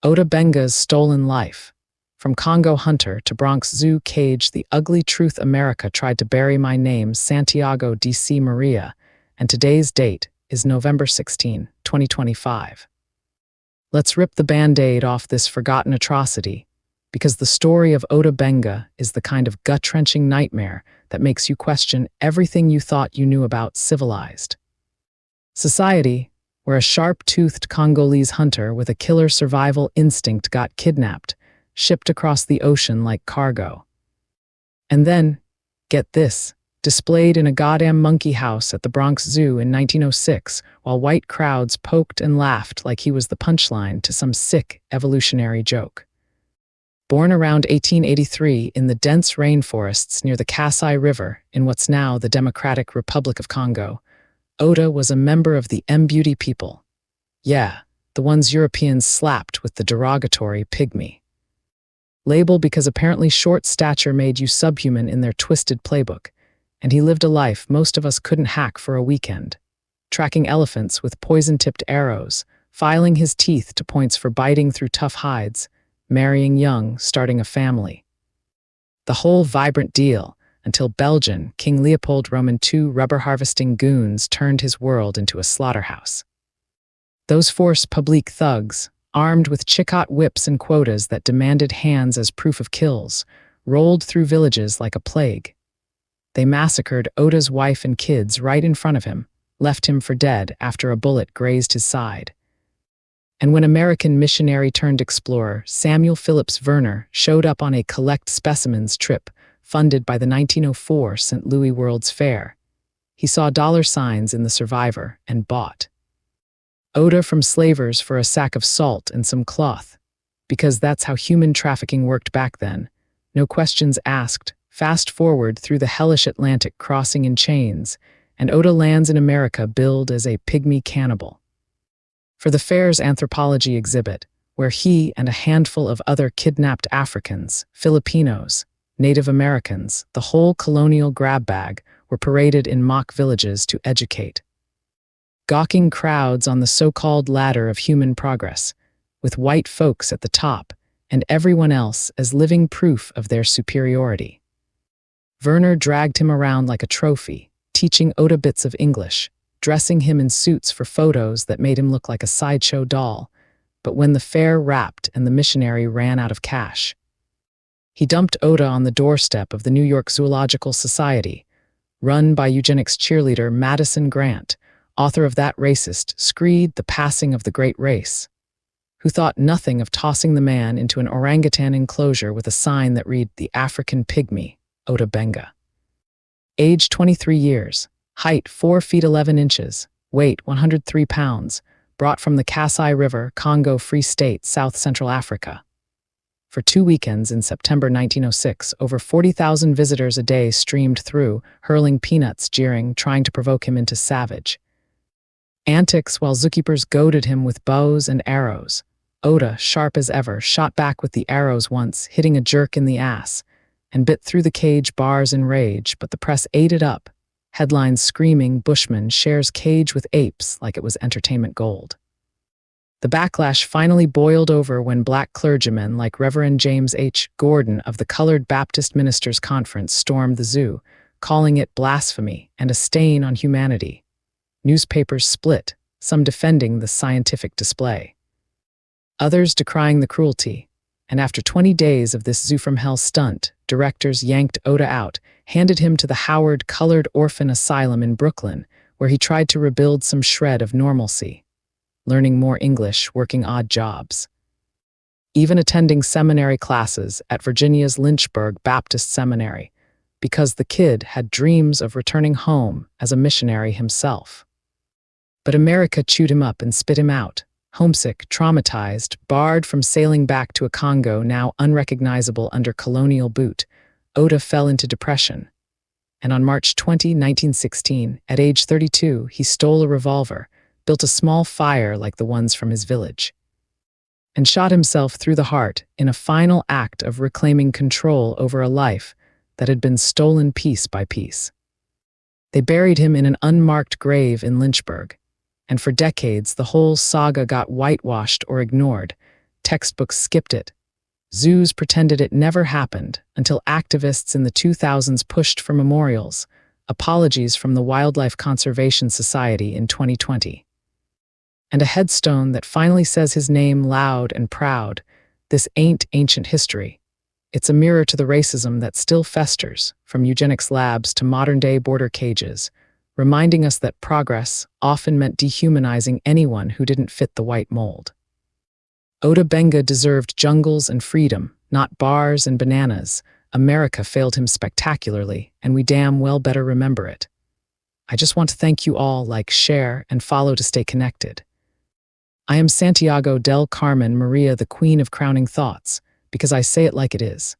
Oda Benga's stolen life. From Congo hunter to Bronx Zoo cage, the ugly truth America tried to bury my name, Santiago D.C. Maria, and today's date is November 16, 2025. Let's rip the Band-Aid off this forgotten atrocity, because the story of Oda Benga is the kind of gut-wrenching nightmare that makes you question everything you thought you knew about civilized society, where a sharp-toothed Congolese hunter with a killer survival instinct got kidnapped, shipped across the ocean like cargo. And then, get this, displayed in a goddamn monkey house at the Bronx Zoo in 1906, while white crowds poked and laughed like he was the punchline to some sick evolutionary joke. Born around 1883 in the dense rainforests near the Kasai River in what's now the Democratic Republic of Congo, Oda was a member of the M-Beauty people. Yeah, the ones Europeans slapped with the derogatory pygmy label because apparently short stature made you subhuman in their twisted playbook, and he lived a life most of us couldn't hack for a weekend, tracking elephants with poison-tipped arrows, filing his teeth to points for biting through tough hides, marrying young, starting a family. The whole vibrant deal, until Belgian King Leopold Roman II rubber-harvesting goons turned his world into a slaughterhouse. Those force publique thugs, armed with Chicot whips and quotas that demanded hands as proof of kills, rolled through villages like a plague. They massacred Oda's wife and kids right in front of him, left him for dead after a bullet grazed his side. And when American missionary-turned-explorer Samuel Phillips Werner showed up on a collect specimens trip funded by the 1904 St. Louis World's Fair, he saw dollar signs in the survivor and bought Oda from slavers for a sack of salt and some cloth, because that's how human trafficking worked back then. No questions asked, fast forward through the hellish Atlantic crossing in chains, and Oda lands in America billed as a pygmy cannibal. For the fair's anthropology exhibit, where he and a handful of other kidnapped Africans, Filipinos, Native Americans, the whole colonial grab bag, were paraded in mock villages to educate gawking crowds on the so-called ladder of human progress, with white folks at the top and everyone else as living proof of their superiority. Werner dragged him around like a trophy, teaching Oda bits of English, dressing him in suits for photos that made him look like a sideshow doll. But when the fair wrapped and the missionary ran out of cash, he dumped Oda on the doorstep of the New York Zoological Society, run by eugenics cheerleader Madison Grant, author of that racist screed The Passing of the Great Race, who thought nothing of tossing the man into an orangutan enclosure with a sign that read The African Pygmy, Oda Benga. Age 23 years, height 4 feet 11 inches, weight 103 pounds, brought from the Kasai River, Congo Free State, South Central Africa. For 2 weekends in September 1906, over 40,000 visitors a day streamed through, hurling peanuts, jeering, trying to provoke him into savage antics while zookeepers goaded him with bows and arrows. Oda, sharp as ever, shot back with the arrows once, hitting a jerk in the ass, and bit through the cage bars in rage, but the press ate it up. Headlines screaming, Bushman shares cage with apes like it was entertainment gold. The backlash finally boiled over when black clergymen like Reverend James H. Gordon of the Colored Baptist Ministers Conference stormed the zoo, calling it blasphemy and a stain on humanity. Newspapers split, some defending the scientific display, others decrying the cruelty. And after 20 days of this zoo from hell stunt, directors yanked Oda out, handed him to the Howard Colored Orphan Asylum in Brooklyn, where he tried to rebuild some shred of normalcy, learning more English, working odd jobs, even attending seminary classes at Virginia's Lynchburg Baptist Seminary, because the kid had dreams of returning home as a missionary himself. But America chewed him up and spit him out. Homesick, traumatized, barred from sailing back to a Congo now unrecognizable under colonial boot, Oda fell into depression. And on March 20, 1916, at age 32, he stole a revolver, built a small fire like the ones from his village, and shot himself through the heart in a final act of reclaiming control over a life that had been stolen piece by piece. They buried him in an unmarked grave in Lynchburg, and for decades the whole saga got whitewashed or ignored, Textbooks skipped it. Zoos pretended it never happened until activists in the 2000s pushed for memorials, apologies from the Wildlife Conservation Society in 2020, and a headstone that finally says his name loud and proud. This ain't ancient history. It's a mirror to the racism that still festers, from eugenics labs to modern-day border cages, reminding us that progress often meant dehumanizing anyone who didn't fit the white mold. Benga deserved jungles and freedom, not bars and bananas. America failed him spectacularly, and we damn well better remember it. I just want to thank you all, like, share, and follow to stay connected. I am Santiago del Carmen Maria, the Queen of Crowning Thoughts, because I say it like it is.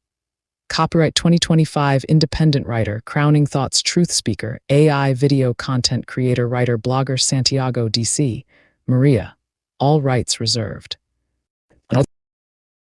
Copyright 2025, independent writer, Crowning Thoughts truth speaker, AI video content creator, writer, blogger Santiago DC Maria. All rights reserved.